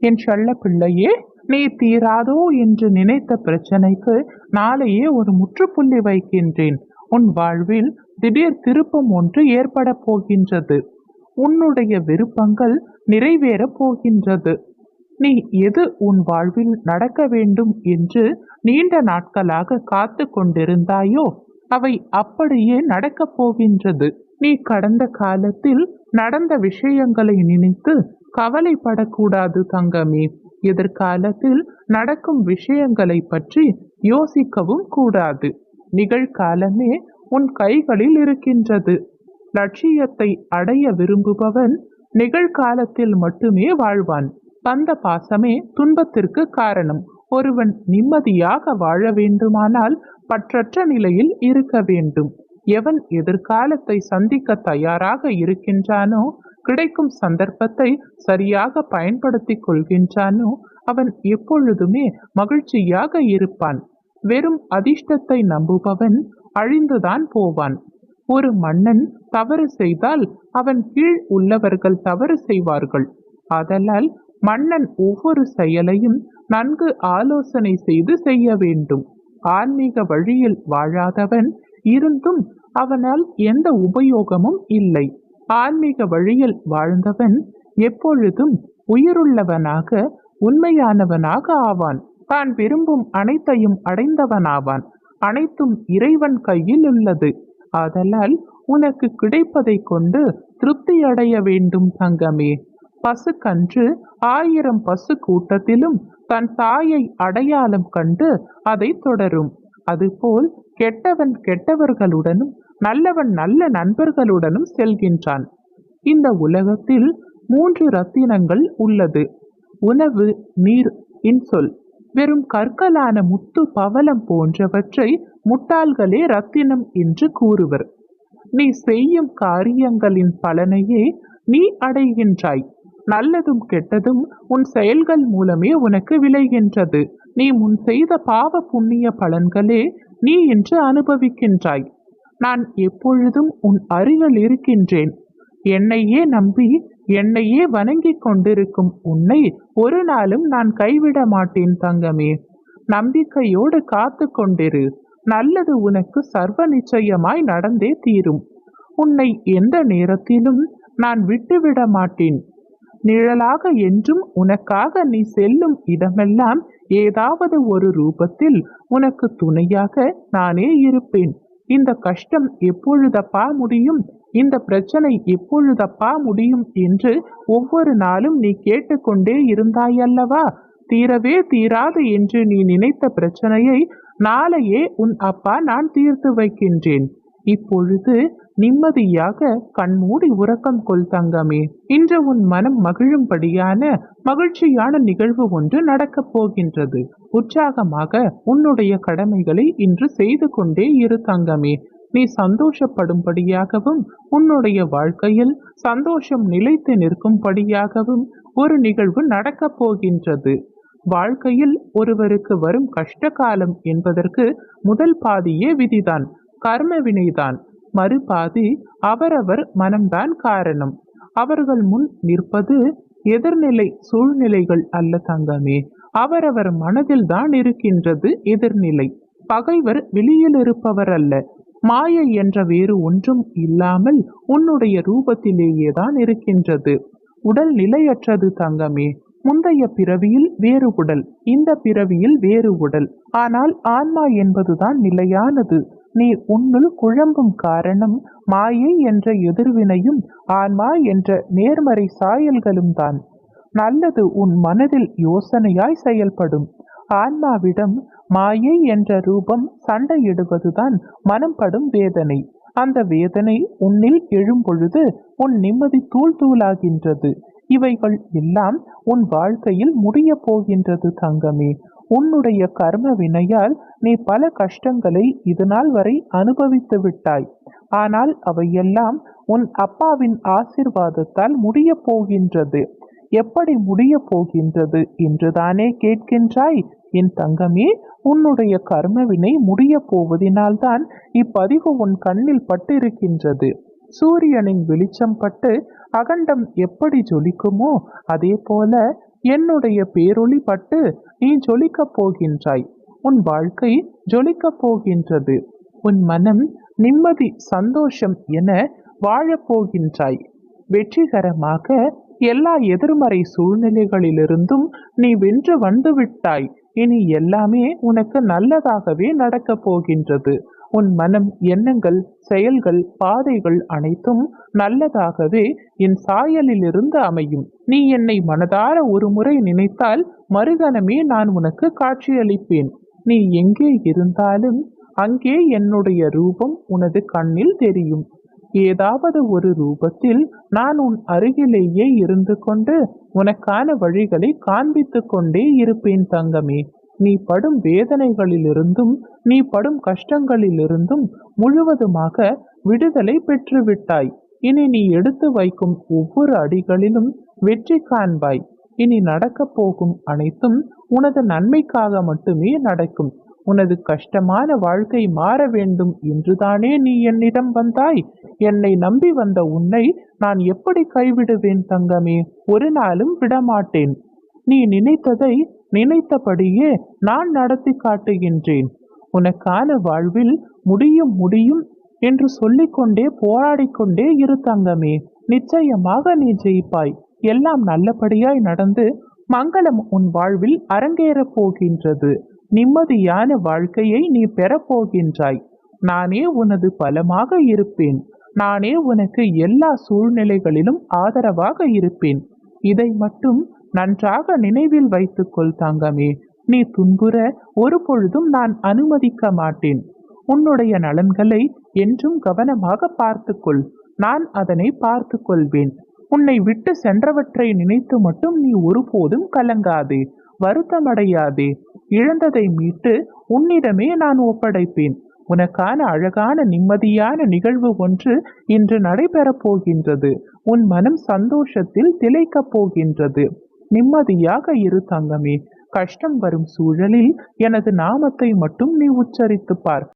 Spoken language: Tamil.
என் செல்ல பிள்ளையே, நீ தீராதோ என்று நினைத்த பிரச்சனைக்கு நாளையே ஒரு முற்றுப்புள்ளி வைக்கின்றேன். உன் வாழ்வில் திடீர் திருப்பம் ஒன்று ஏற்பட போகின்றது. உன்னுடைய விருப்பங்கள் நிறைவேறப் போகின்றது. நீ எது உன் வாழ்வில் நடக்க வேண்டும் என்று நீண்ட நாட்களாக காத்து கொண்டிருந்தாயோ அவை அப்படியே நடக்கப் போகின்றது. நீ கடந்த காலத்தில் நடந்த விஷயங்களை நினைத்து கவலைப்படக்கூடாது தங்கமே. எதிர்காலத்தில் நடக்கும் விஷயங்களை பற்றி யோசிக்கவும் கூடாது. நிகழ்காலமே உன் கைகளில் இருக்கின்றது. லட்சியத்தை அடைய விரும்புபவன் நிகழ்காலத்தில் மட்டுமே வாழ்வான். பந்த பாசமே துன்பத்திற்கு காரணம். ஒருவன் நிம்மதியாக வாழ வேண்டுமானால் பற்றற்ற நிலையில் இருக்க வேண்டும். எவன் எதிர்காலத்தை சந்திக்க தயாராக இருக்கின்றானோ, கிடைக்கும் சந்தர்ப்பத்தை சரியாக பயன்படுத்திக் கொள்கின்றானோ, அவன் எப்பொழுதுமே மகிழ்ச்சியாக இருப்பான். வெறும் அதிர்ஷ்டத்தை நம்புபவன் அழிந்துதான் போவான். ஒரு மன்னன் தவறு செய்தால் அவன் கீழ் உள்ளவர்கள் தவறு செய்வார்கள். ஆதலால் மன்னன் ஒவ்வொரு செயலையும் நன்கு ஆலோசனை செய்து செய்ய வேண்டும். ஆன்மீக வழியில் வாழாதவன் இருந்தும் அவனால் எந்த உபயோகமும் இல்லை. ஆன்மீக வழியில் வாழ்ந்தவன் எப்பொழுதும் உயிருள்ளவனாக உண்மையானவனாக ஆவான். தான் விரும்பும் அனைத்தையும் அடைந்தவனாவான். அனைத்தும் இறைவன் கையில் உள்ளது. ஆதலால் உனக்கு கிடைப்பதை கொண்டு திருப்தி அடைய வேண்டும் தங்கமே. பசுக்கன்று 1000 பசு கூட்டத்திலும் தன் தாயை அடையாளம் கண்டு அதை தொடரும். அதுபோல் கெட்டவன் கெட்டவர்களுடனும் நல்லவன் நல்ல நண்பர்களுடனும் செல்கின்றான். இந்த உலகத்தில் 3 ரத்தினங்கள் உள்ளது: உணவு, நீர், இன்சொல். வெறும் கற்களான முத்து, பவளம் போன்றவற்றை முட்டாள்களே ரத்தினம் என்று கூறுவர். நீ செய்யும் காரியங்களின் பலனையே நீ அடைகின்றாய். நல்லதும் கெட்டதும் உன் செயல்கள் மூலமே உனக்கு விளைகின்றது. நீ முன் செய்த பாவ புண்ணிய பலன்களே நீ இன்று அனுபவிக்கின்றாய். நான் எப்பொழுதும் உன் அருகில் இருக்கின்றேன். என்னையே நம்பி என்னையே வணங்கிக் கொண்டிருக்கும் உன்னை ஒரு நாளும் நான் கைவிட மாட்டேன் தங்கமே. நம்பிக்கையோடு காத்து கொண்டிரு. நல்லது உனக்கு சர்வ நிச்சயமாய் நடந்தே தீரும். உன்னை எந்த நேரத்திலும் நான் விட்டுவிட மாட்டேன். நிழலாக என்றும் உனக்காக நீ செல்லும் இடமெல்லாம் ஏதாவது ஒரு ரூபத்தில் உனக்கு துணையாக நானே இருப்பேன். இந்த கஷ்டம் எப்பொழுதப்பா முடியும், இந்த பிரச்சனை எப்பொழுதப்பா முடியும் என்று ஒவ்வொரு நாளும் நீ கேட்டுக்கொண்டே இருந்தாயல்லவா? தீரவே தீராது என்று நீ நினைத்த பிரச்சனையை நாளையே உன் அப்பா நான் தீர்த்து வைக்கின்றேன். இப்பொழுது நிம்மதியாக கண்மூடி உறக்கம் கொள் தங்கமே. இன்று உன் மனம் மகிழும்படியான மகிழ்ச்சியான நிகழ்வு ஒன்று நடக்கப் போகின்றது. உற்சாகமாக உன்னுடைய கடமைகளை இன்று செய்து கொண்டே இரு தங்கமே. நீ சந்தோஷப்படும்படியாகவும் உன்னுடைய வாழ்க்கையில் சந்தோஷம் நிலைத்து நிற்கும்படியாகவும் ஒரு நிகழ்வு நடக்கப் போகின்றது. வாழ்க்கையில் ஒருவருக்கு வரும் கஷ்ட காலம் என்பதற்கு முதல் பாதியே விதிதான், கர்ம வினைதான். மறுபாதி அவரவர் மனம்தான் காரணம். அவர்கள் முன் நிற்பது எதிர்நிலை சூழ்நிலைகள் அல்ல தங்கமே. அவரவர் மனதில் தான் இருக்கின்றது எதிர்நிலை. பகைவர் வெளியில் இருப்பவர் அல்ல. மாயை என்ற வேறு ஒன்றும் இல்லாமல் உன்னுடைய ரூபத்திலேயே தான் இருக்கின்றது. உடல் நிலையற்றது தங்கமே. முந்தைய பிறவியில் வேறு உடல், இந்த பிறவியில் வேறு உடல். ஆனால் ஆன்மா என்பதுதான் நிலையானது. நீ உன்னுள் குழம்பும் காரணம் மாயை என்ற எதிர்வினையும் ஆன்மா என்ற நேர்மறை சாயல்களும் தான். நல்லது உன் மனதில் யோசனையாய் செயல்படும். ஆன்மாவிடம் மாயை என்ற ரூபம் சண்டையிடுவதுதான் மனம் படும் வேதனை. அந்த வேதனை உன்னில் எழும்பொழுது உன் நிம்மதி தூள் தூளாகின்றது. இவைகள் எல்லாம் உன் வாழ்க்கையில் முடிய போகின்றது தங்கமே. உன்னுடைய கர்ம வினையால் நீ பல கஷ்டங்களை இதுநாள் வரை அனுபவித்து விட்டாய். ஆனால் அவையெல்லாம் உன் அப்பாவின் ஆசிர்வாதத்தால் முடிய போகின்றது. எப்படி முடிய போகின்றது என்றுதானே கேட்கின்றாய் என் தங்கமே. உன்னுடைய கர்மவினை முடிய போவதினால்தான் இப்பதிவு உன் கண்ணில் பட்டிருக்கின்றது. சூரியனின் வெளிச்சம் பட்டு அகண்டம் எப்படி ஜொலிக்குமோ அதே போல என்னுடைய பேரொளி பட்டு நீ ஜொலிக்கப் போகின்றாய். உன் வாழ்க்கை ஜொலிக்கப் போகின்றது. உன் மனம் நிம்மதி சந்தோஷம் என வாழப் போகின்றாய். வெற்றிகரமாக எல்லா எதிர்மறை சூழ்நிலைகளிலிருந்தும் நீ வென்று வந்துவிட்டாய். இனி எல்லாமே உனக்கு நல்லதாகவே நடக்கப் போகின்றது. உன் மனம், எண்ணங்கள், செயல்கள், பாதைகள் அனைத்தும் நல்லதாகவே என் சாயலிலிருந்து அமையும். நீ என்னை மனதார ஒரு முறை நினைத்தால் மறுகணமே நான் உனக்கு காட்சியளிப்பேன். நீ எங்கே இருந்தாலும் அங்கே என்னுடைய ரூபம் உனது கண்ணில் தெரியும். ஏதாவது ஒரு ரூபத்தில் நான் உன் அருகிலேயே இருந்து கொண்டு உனக்கான வழிகளை காண்பித்து கொண்டே இருப்பேன் தங்கமே. நீ படும் வேதனைகளிலிருந்தும் நீ படும் கஷ்டங்களிலிருந்தும் முழுவதுமாக விடுதலை பெற்றுவிட்டாய். இனி நீ எடுத்து வைக்கும் ஒவ்வொரு அடிகளிலும் வெற்றி காண்பாய். இனி நடக்கப் போகும் அனைத்தும் உனது நன்மைக்காக மட்டுமே நடக்கும். உனது கஷ்டமான வாழ்க்கை மாற வேண்டும் என்றுதானே நீ என்னிடம் வந்தாய். என்னை நம்பி வந்த உன்னை நான் எப்படி கைவிடுவேன் தங்கமே? ஒரு நாளும் விடமாட்டேன். நீ நினைத்ததை நினைத்தபடியே நான் நடத்தி காட்டுகின்றேன். உனக்கான வாழ்வில் முடியும் முடியும் என்று சொல்லிக்கொண்டே போராடிக்கொண்டே இரு தங்கமே. நிச்சயமாக நீ ஜெயிப்பாய். எல்லாம் நல்லபடியாய் நடந்து மங்களம் உன் வாழ்வில் அரங்கேறப் போகின்றது. நிம்மதியான வாழ்க்கையை நீ பெறப்போகின்றாய். நானே உனது பலமாக இருப்பேன். நானே உனக்கு எல்லா சூழ்நிலைகளிலும் ஆதரவாக இருப்பேன். இதை மட்டும் நன்றாக நினைவில் வைத்துக்கொள் தங்கமே. நீ துன்புற ஒரு பொழுதும் நான் அனுமதிக்க மாட்டேன். உன்னுடைய நலன்களை என்றும் கவனமாக பார்த்துக்கொள். நான் அதனை பார்த்து கொள்வேன். உன்னை விட்டு சென்றவற்றை நினைத்து மட்டும் நீ ஒருபோதும் கலங்காதே, வருத்தமடையாதே. இழந்ததை மீட்டு உன்னிடமே நான் ஒப்படைப்பேன். உனக்கான அழகான நிம்மதியான நிகழ்வு ஒன்று இன்று நடைபெறப் போகின்றது. உன் மனம் சந்தோஷத்தில் திளைக்கப் போகின்றது. நிம்மதியாக இரு தங்கமே. கஷ்டம் வரும் சூழலில் எனது நாமத்தை மட்டும் நீ உச்சரித்துப் பார்.